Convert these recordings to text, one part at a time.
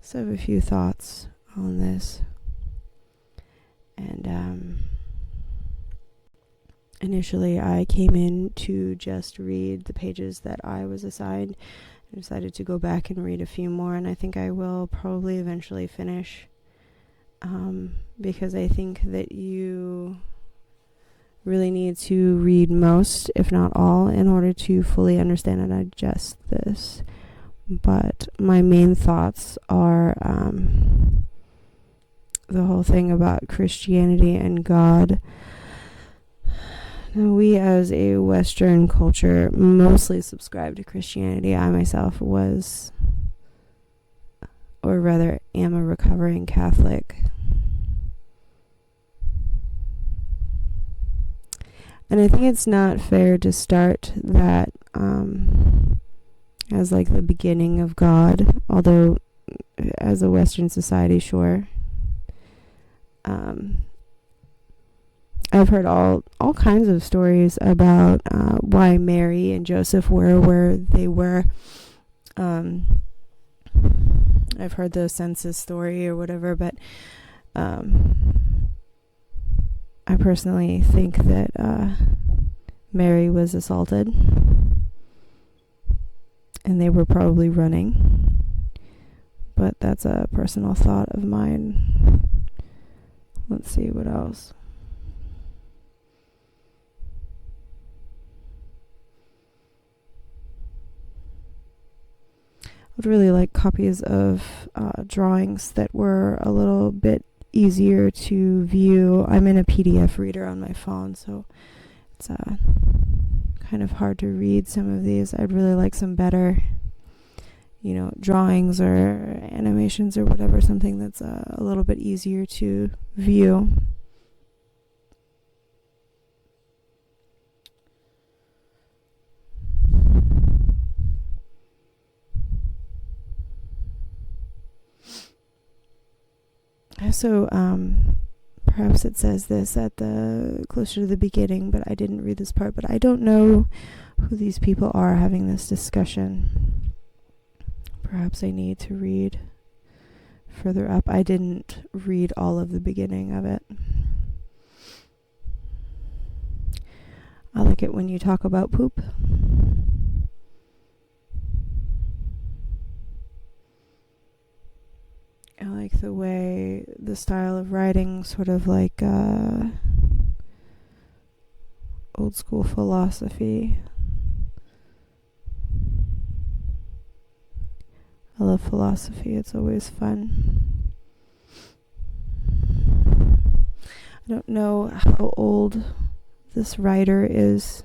So I have a few thoughts on this. And initially I came in to just read the pages that I was assigned. I decided to go back and read a few more, and I think I will probably eventually finish, because I think that you really need to read most, if not all, in order to fully understand and digest this. But my main thoughts are the whole thing about Christianity and God. Now, we as a Western culture mostly subscribe to Christianity. I myself was, or rather am, a recovering Catholic. And I think it's not fair to start that as like the beginning of God, although as a Western society, sure. I've heard all kinds of stories about why Mary and Joseph were where they were. I've heard the census story or whatever, but I personally think that Mary was assaulted and they were probably running. But that's a personal thought of mine. Let's see what else. I would really like copies of drawings that were a little bit easier to view. I'm in a PDF reader on my phone, so it's kind of hard to read some of these. I'd really like some better, drawings or animations or whatever, something that's a little bit easier to view. So, perhaps it says this at the closer to the beginning, but I didn't read this part. But I don't know who these people are having this discussion. Perhaps I need to read further up. I didn't read all of the beginning of it. I like it when you talk about poop. I like the way the style of writing, sort of like old school philosophy. I love philosophy. It's always fun. I don't know how old this writer is.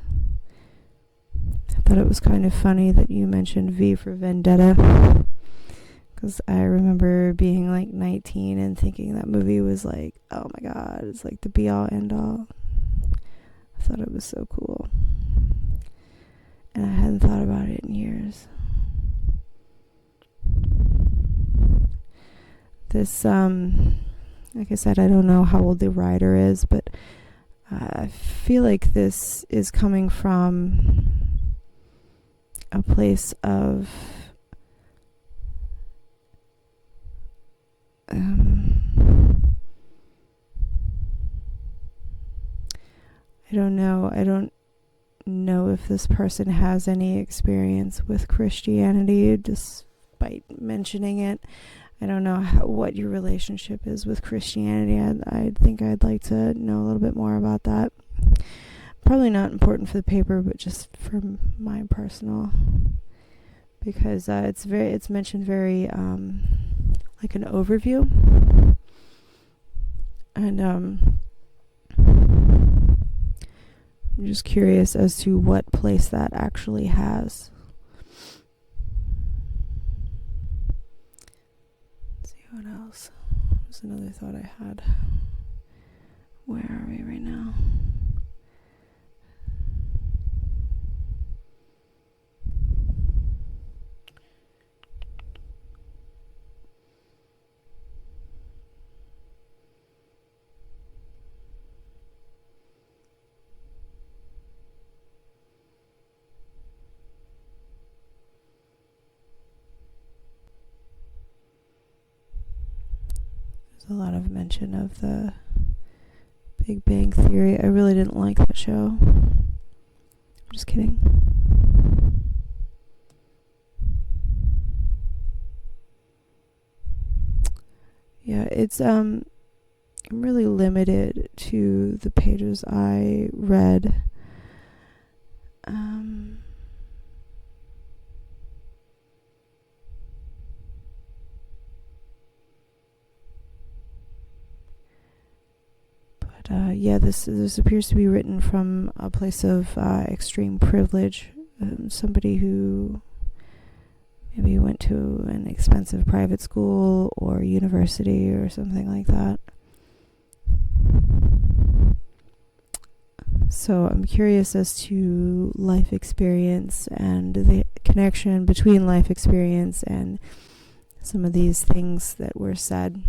I thought it was kind of funny that you mentioned V for Vendetta, because I remember being like 19 and thinking that movie was like, oh my god, it's like the be all end all. I thought it was so cool. And I hadn't thought about it in years. This, like I said, I don't know how old the writer is, but I feel like this is coming from a place of I don't know. I don't know if this person has any experience with Christianity, despite mentioning it. I don't know what your relationship is with Christianity. I think I'd like to know a little bit more about that. Probably not important for the paper, but just for my personal, because it's mentioned very like an overview, and I'm just curious as to what place that actually has. Let's see what else. There's another thought I had. Where are we right now? a lot of mention of the Big Bang Theory. I really didn't like that show. I'm just kidding. Yeah, it's I'm really limited to the pages I read. Yeah, this appears to be written from a place of extreme privilege. Somebody who maybe went to an expensive private school or university or something like that. So I'm curious as to life experience and the connection between life experience and some of these things that were said.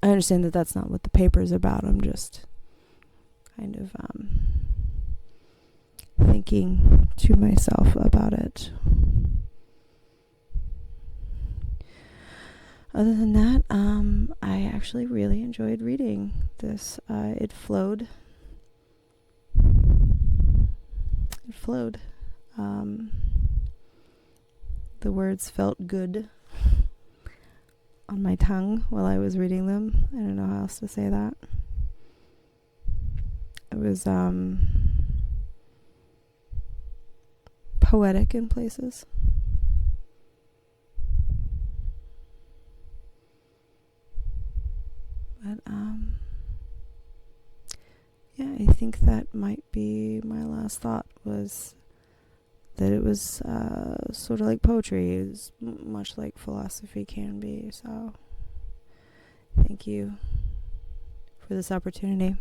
I understand that that's not what the paper is about. I'm just kind of thinking to myself about it. Other than that, I actually really enjoyed reading this. It flowed. The words felt good on my tongue while I was reading them. I don't know how else to say that. It was poetic in places. But yeah, I think that might be my last thought, was that it was sort of like poetry. It was much like philosophy can be. So thank you for this opportunity.